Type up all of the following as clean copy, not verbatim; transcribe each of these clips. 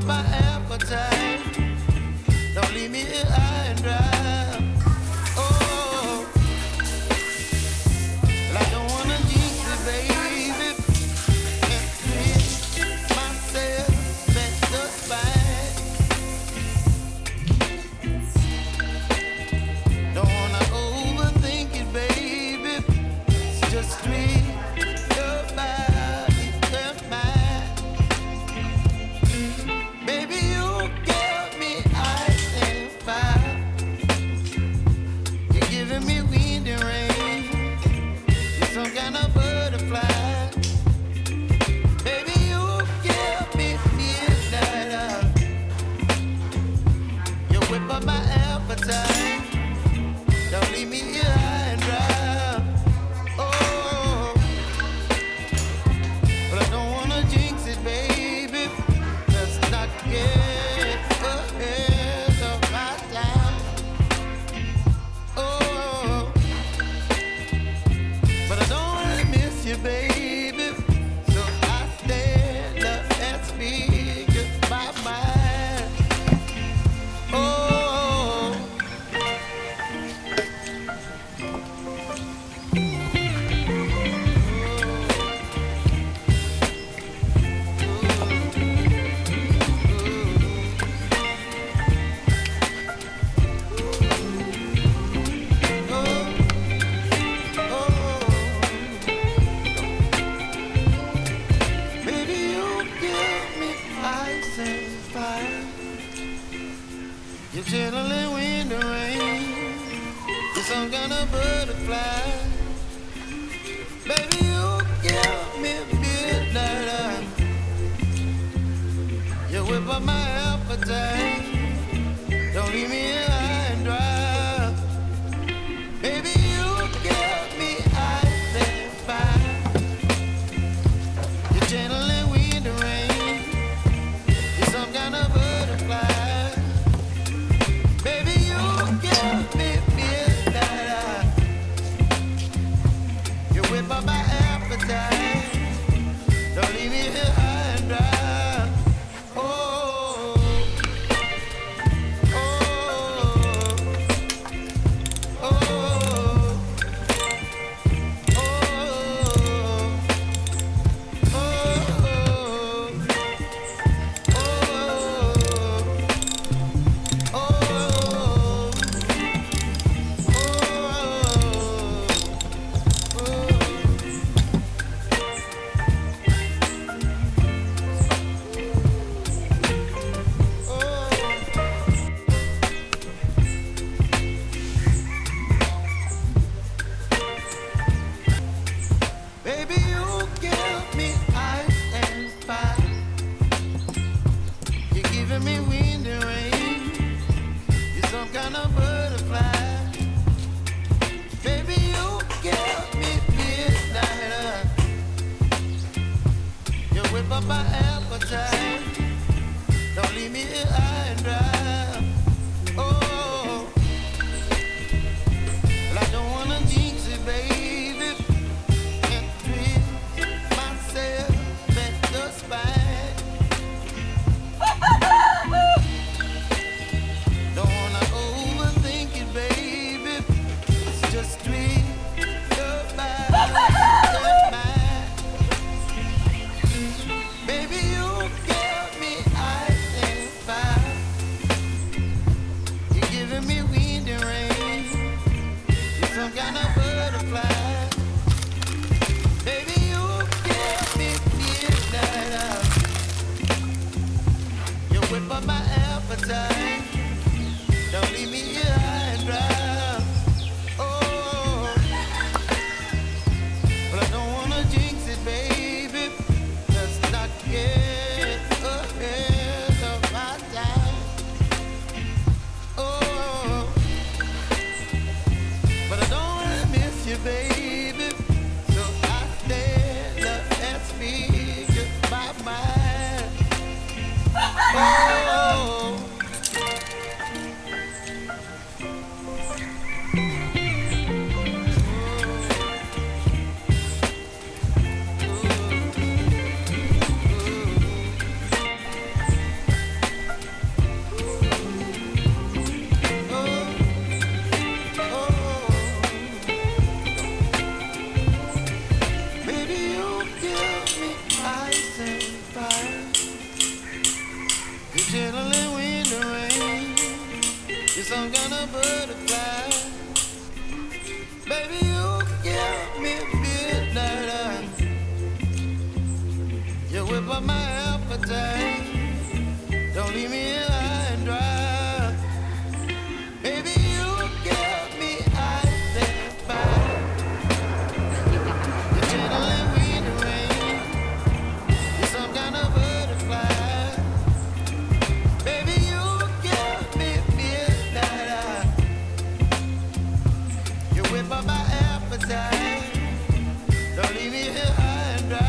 my appetite. Don't leave me here high and dry. Oh, well, I don't wanna jinx it, baby. Can't treat myself just fine. Don't wanna overthink it, baby. It's just treat your body and mine. Baby, you give me ice and fire. You're giving me wind and rain. You're some kind of butterfly. Baby, you give me midnight. You whip up my appetite. Don't leave me here high and dry. Oh, but I don't wanna jinx it, baby. Let's not get ahead of my time. Oh, but I don't wanna miss you, baby. So I stand up and speak my mind. Oh, baby, you give me ice and fire. You're gentle in wind and rain. You're some kind of butterfly. Baby, you give me midnight. You whip up my appetite. Don't leave me here high and dry. Baby, you give me ice and fire. You're gentle in wind and rain. You're some kind of butterfly. Baby, you give me midnight. You whip up my appetite. Don't leave me here high and dry. Oh, some kind of butterfly. Baby, you give me midnight. You whip up my appetite. Don't leave me here high and dry. Baby, you give me ice and fire. You're channeling wind and rain. You're some kind of butterfly. Baby, you give me midnight. You whip up my appetite. Don't leave me here high and dry.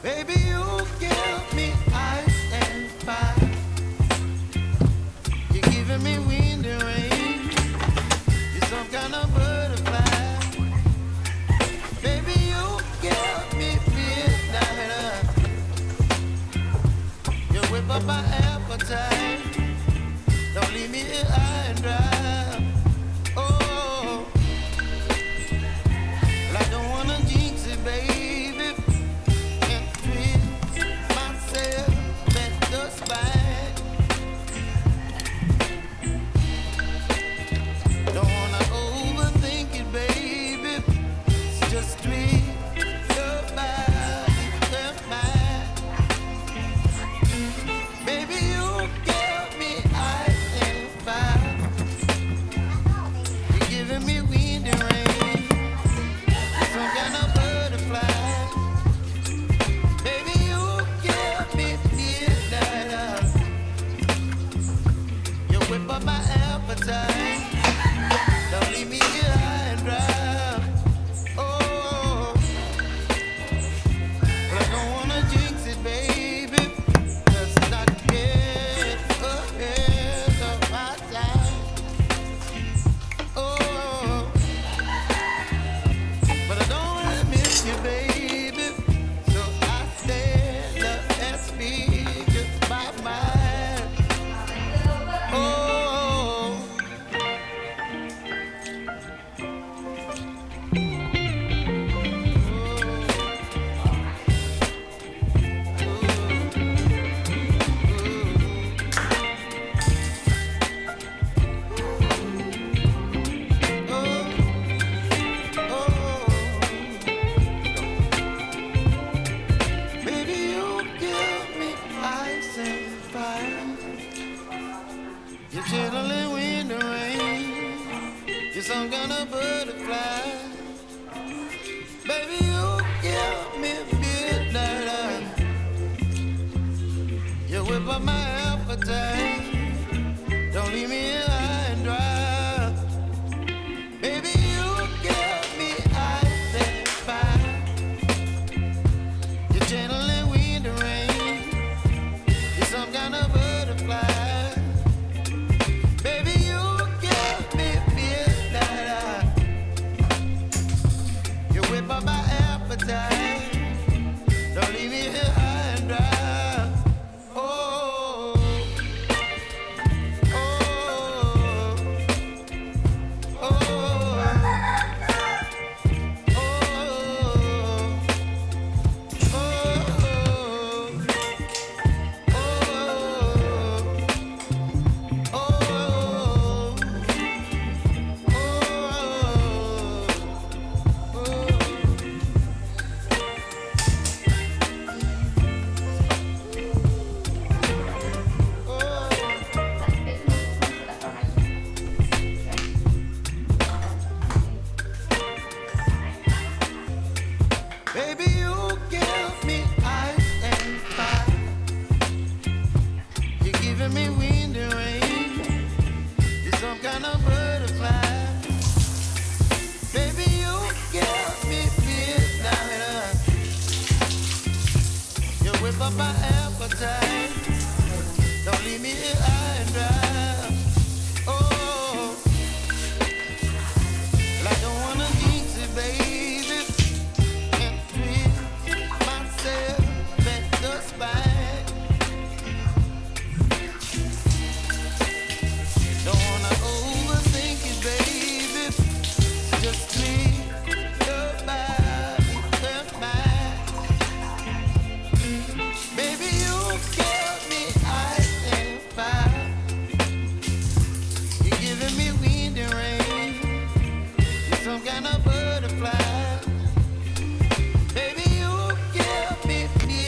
Baby, you give me ice and fire. You're giving me wind and rain. You're some kind of butterfly. Baby, you give me midnight. You whip up my appetite. Don't leave me here high and dry. Oh, well, I don't wanna jinx it, baby. Whip up my appetite. Don't leave me here high and dry. Oh, but I don't wanna jinx it, baby. Let's not get ahead of my time. Oh, but I don't wanna miss you, baby. So I stand up and speak just my mind. You're channeling wind and rain. You're some kind of butterfly. Baby, you give me midnight. You whip up my appetite.